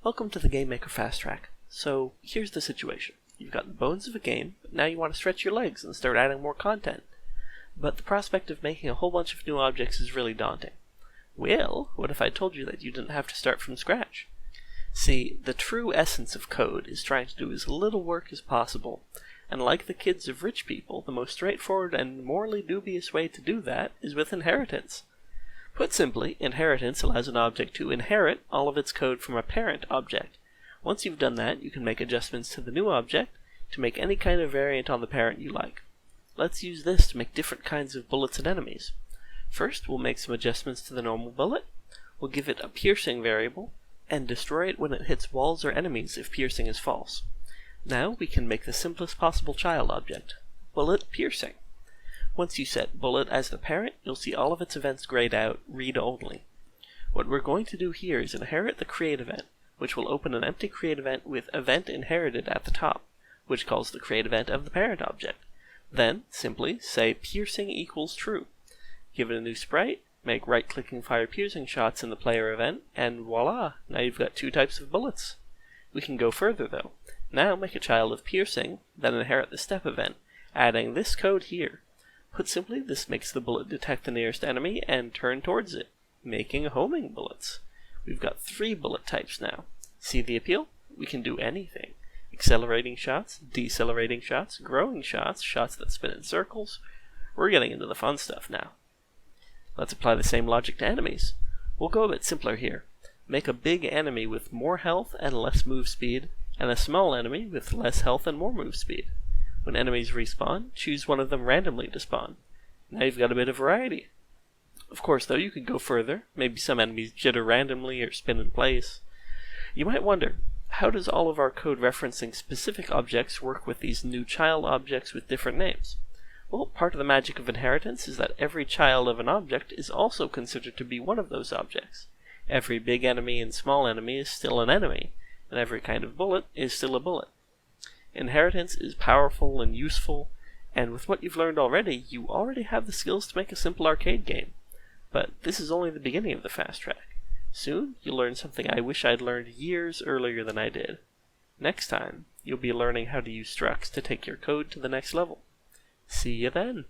Welcome to the GameMaker FastTrack. So, here's the situation. You've got the bones of a game, but now you want to stretch your legs and start adding more content. But the prospect of making a whole bunch of new objects is really daunting. Well, what if I told you that you didn't have to start from scratch? See, the true essence of code is trying to do as little work as possible, and like the kids of rich people, the most straightforward and morally dubious way to do that is with inheritance. Put simply, inheritance allows an object to inherit all of its code from a parent object. Once you've done that, you can make adjustments to the new object to make any kind of variant on the parent you like. Let's use this to make different kinds of bullets and enemies. First, we'll make some adjustments to the normal bullet. We'll give it a piercing variable, and destroy it when it hits walls or enemies if piercing is false. Now we can make the simplest possible child object, bullet piercing. Once you set bullet as the parent, you'll see all of its events grayed out, read only. What we're going to do here is inherit the create event, which will open an empty create event with event inherited at the top, which calls the create event of the parent object. Then, simply say piercing equals true. Give it a new sprite, make right-clicking fire piercing shots in the player event, and voila, now you've got two types of bullets. We can go further though. Now make a child of piercing, then inherit the step event, adding this code here. Put simply, this makes the bullet detect the nearest enemy and turn towards it, making homing bullets. We've got 3 bullet types now. See the appeal? We can do anything. Accelerating shots, decelerating shots, growing shots, shots that spin in circles. We're getting into the fun stuff now. Let's apply the same logic to enemies. We'll go a bit simpler here. Make a big enemy with more health and less move speed, and a small enemy with less health and more move speed. When enemies respawn, choose one of them randomly to spawn. Now you've got a bit of variety. Of course though, you could go further. Maybe some enemies jitter randomly or spin in place. You might wonder, how does all of our code referencing specific objects work with these new child objects with different names? Well, part of the magic of inheritance is that every child of an object is also considered to be one of those objects. Every big enemy and small enemy is still an enemy, and every kind of bullet is still a bullet. Inheritance is powerful and useful, and with what you've learned already, you already have the skills to make a simple arcade game. But this is only the beginning of the fast track. Soon, you'll learn something I wish I'd learned years earlier than I did. Next time, you'll be learning how to use structs to take your code to the next level. See you then!